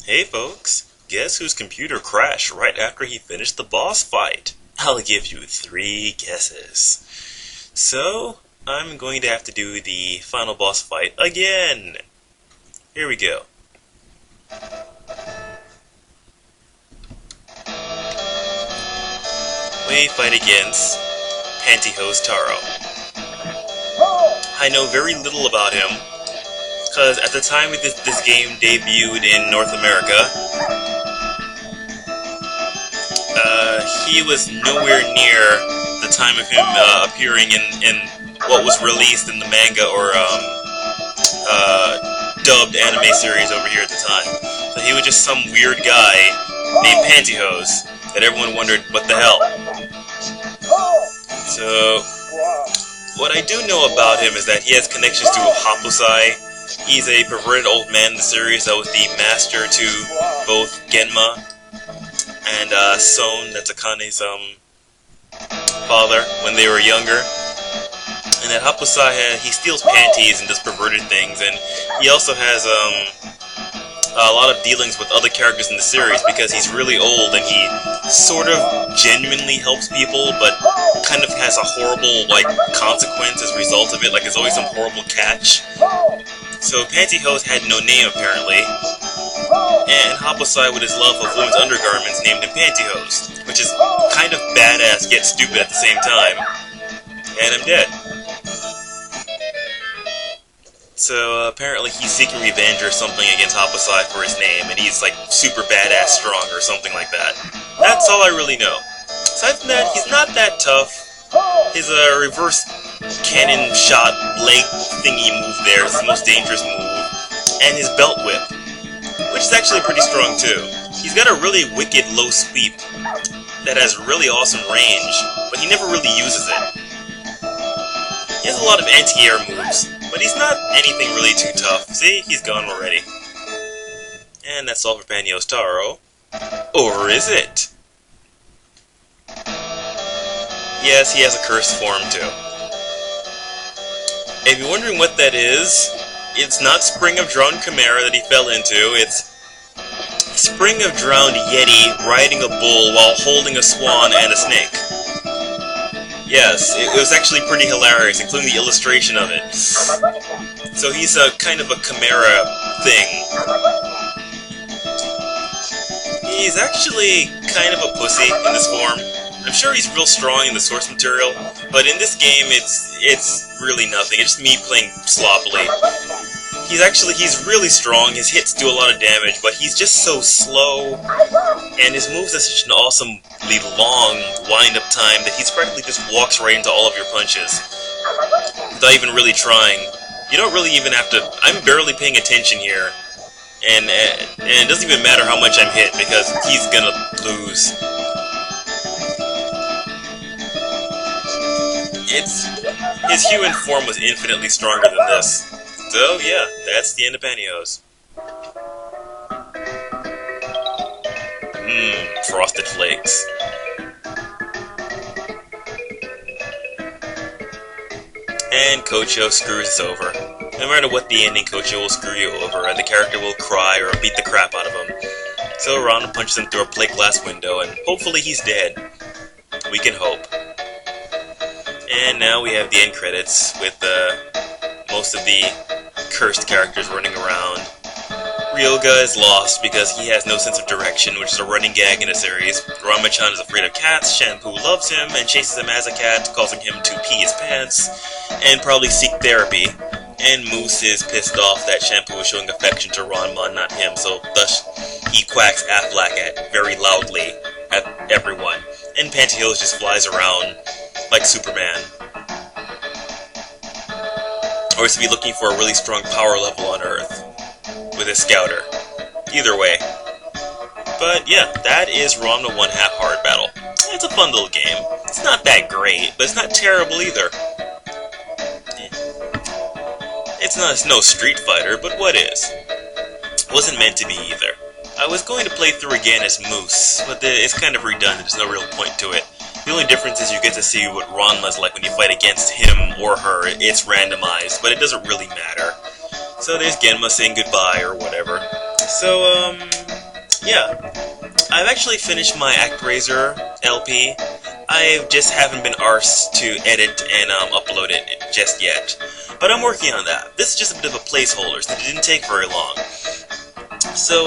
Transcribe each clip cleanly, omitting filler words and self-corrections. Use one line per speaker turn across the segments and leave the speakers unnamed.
Hey folks, guess whose computer crashed right after he finished the boss fight? I'll give you 3 guesses. So, I'm going to have to do the final boss fight again. Here we go. We fight against Pantyhose Taro. I know very little about him, because at the time this game debuted in North America, he was nowhere near the time of him appearing in what was released in the manga or dubbed anime series over here at the time. So he was just some weird guy named Pantyhose that everyone wondered what the hell. So, what I do know about him is that he has connections to Happosai. He's a perverted old man in the series that was the master to both Genma and Son, that's Akane's father, when they were younger. And that Happosai, he steals panties and does perverted things, and he also has a lot of dealings with other characters in the series because he's really old and he sort of genuinely helps people, but kind of has a horrible consequence as a result of it. Like, there's always some horrible catch. So Pantyhose had no name apparently, and Happosai, with his love of women's undergarments, named him Pantyhose, which is kind of badass yet stupid at the same time. And I'm dead. So apparently he's seeking revenge or something against Happosai for his name, and he's like super badass strong or something like that. That's all I really know. Aside from that, he's not that tough. His reverse cannon shot leg thingy move there is the most dangerous move, and his belt whip, which is actually pretty strong too. He's got a really wicked low sweep that has really awesome range, but he never really uses it. He has a lot of anti-air moves, but he's not anything really too tough. See, he's gone already. And that's all for Pantyhose Taro. Or is it? Yes, he has a cursed form too. If you're wondering what that is, it's not Spring of Drowned Chimera that he fell into, it's Spring of Drowned Yeti riding a bull while holding a swan and a snake. Yes, it was actually pretty hilarious, including the illustration of it. So he's a kind of a chimera thing. He's actually kind of a pussy in this form. I'm sure he's real strong in the source material, but in this game it's really nothing. It's just me playing sloppily. He's really strong, his hits do a lot of damage, but he's just so slow, and his moves have such an awesomely long wind-up time that he practically just walks right into all of your punches, without even really trying. You don't really even have to... I'm barely paying attention here, and it doesn't even matter how much I'm hit, because he's gonna lose. His human form was infinitely stronger than this. So, yeah, that's the end of Pantyhose. Frosted Flakes. And Kocho screws us over. No matter what the ending, Kocho will screw you over, and the character will cry or beat the crap out of him. So Ranma punches him through a plate glass window, and hopefully he's dead. We can hope. And now we have the end credits with most of the cursed characters running around. Ryoga is lost because he has no sense of direction, which is a running gag in the series. Ranma-chan is afraid of cats, Shampoo loves him and chases him as a cat, causing him to pee his pants, and probably seek therapy. And Moose is pissed off that Shampoo is showing affection to Ranma, not him, so thus he quacks Aflac very loudly at everyone. And Pantyhose just flies around like Superman. Or is he looking for a really strong power level on Earth with his scouter? Either way. But yeah, that is Ranma 1/2 Hard Battle. It's a fun little game. It's not that great, but it's not terrible either. It's no Street Fighter, but what is? Wasn't meant to be either. I was going to play through again as Moose, but it's kind of redundant, there's no real point to it. The only difference is you get to see what Ranma's like when you fight against him or her. It's randomized, but it doesn't really matter. So there's Genma saying goodbye or whatever. So, yeah, I've actually finished my ActRaiser LP. I just haven't been arsed to edit and upload it just yet. But I'm working on that. This is just a bit of a placeholder, so it didn't take very long. So,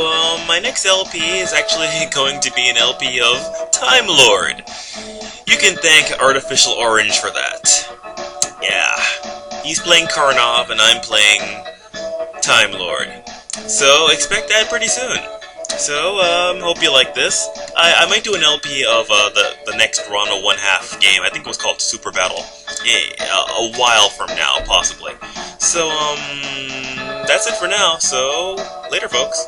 my next LP is actually going to be an LP of Time Lord. You can thank Artificial Orange for that. Yeah. He's playing Karnov, and I'm playing Time Lord. So, expect that pretty soon. So, hope you like this. I might do an LP of the next Ranma 1/2 game. I think it was called Super Battle. Yeah, a while from now, possibly. So, that's it for now. So, later, folks.